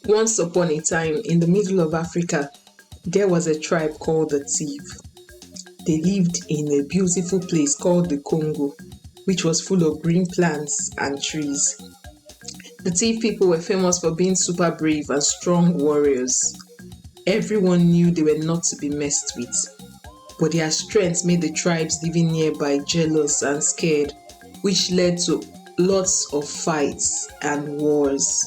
Once upon a time, in the middle of Africa, there was a tribe called the Thief. They lived in a beautiful place called the Congo, which was full of green plants and trees. The Thief people were famous for being super brave and strong warriors. Everyone knew they were not to be messed with, but their strength made the tribes living nearby jealous and scared, which led to lots of fights and wars.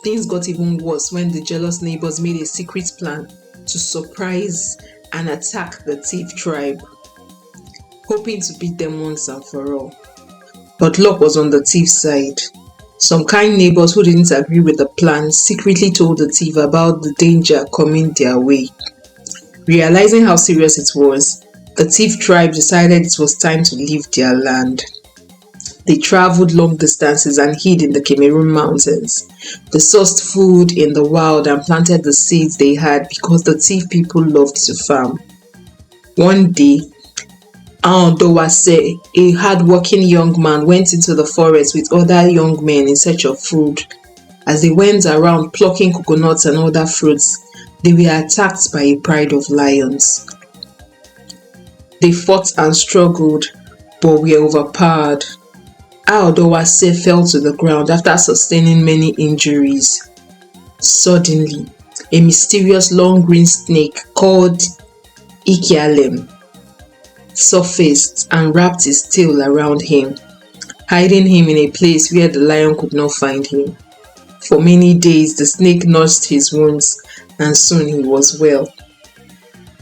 Things got even worse when the jealous neighbors made a secret plan to surprise and attack the Thief tribe, hoping to beat them once and for all. But luck was on the Thief side. Some kind neighbors who didn't agree with the plan secretly told the Thief about the danger coming their way. Realizing how serious it was, the Thief tribe decided it was time to leave their land. They traveled long distances and hid in the Cameroon mountains. They sourced food in the wild and planted the seeds they had because the Thief people loved to farm. One day, Aondowase, a hard-working young man, went into the forest with other young men in search of food. As they went around plucking coconuts and other fruits, they were attacked by a pride of lions. They fought and struggled, but were overpowered. Aondowase fell to the ground after sustaining many injuries. Suddenly, a mysterious long green snake called Ikialem surfaced and wrapped his tail around him, hiding him in a place where the lion could not find him. For many days, the snake nursed his wounds, and soon he was well.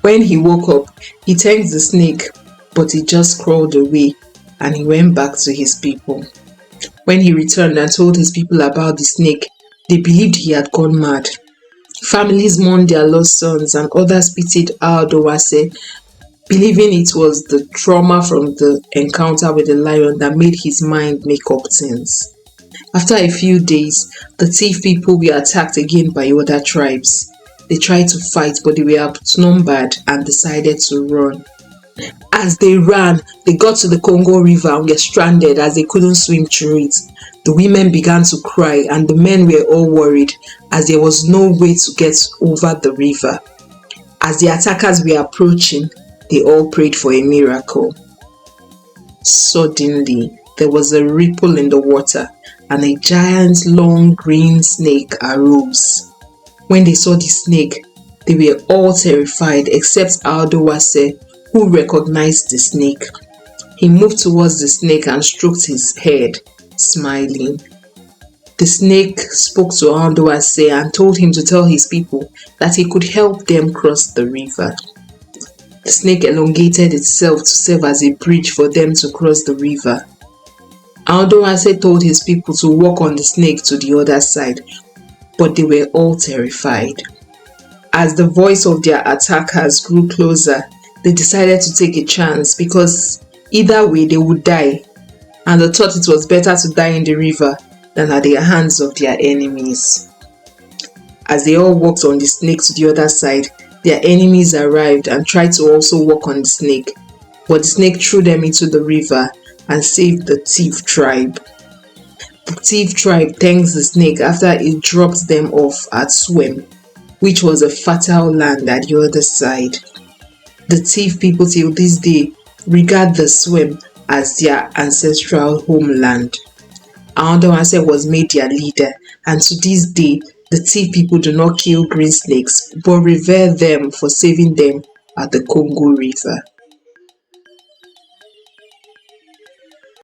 When he woke up, he thanked the snake, but it just crawled away, and he went back to his people. When he returned and told his people about the snake, they believed he had gone mad. Families mourned their lost sons, and others pitied Aondowase, believing it was the trauma from the encounter with the lion that made his mind make up things. After a few days, the Thief people were attacked again by other tribes. They tried to fight, but they were outnumbered and decided to run. As they ran, they got to the Congo River and were stranded as they couldn't swim through it. The women began to cry and the men were all worried as there was no way to get over the river. As the attackers were approaching, they all prayed for a miracle. Suddenly, there was a ripple in the water and a giant long green snake arose. When they saw the snake, they were all terrified except Aondowase, who recognized the snake. He moved towards the snake and stroked his head, smiling. The snake spoke to Aondowase and told him to tell his people that he could help them cross the river. The snake elongated itself to serve as a bridge for them to cross the river. Aondowase told his people to walk on the snake to the other side, but they were all terrified. As the voice of their attackers grew closer, they decided to take a chance because either way they would die, and they thought it was better to die in the river than at the hands of their enemies. As they all walked on the snake to the other side, their enemies arrived and tried to also walk on the snake, but the snake threw them into the river and saved the Thief tribe. The Thief tribe thanked the snake after it dropped them off at Swem, which was a fertile land at the other side. The Thief people till this day regard the Swem as their ancestral homeland. Aondowase was made their leader, and to this day, the Thief people do not kill green snakes but revere them for saving them at the Congo River.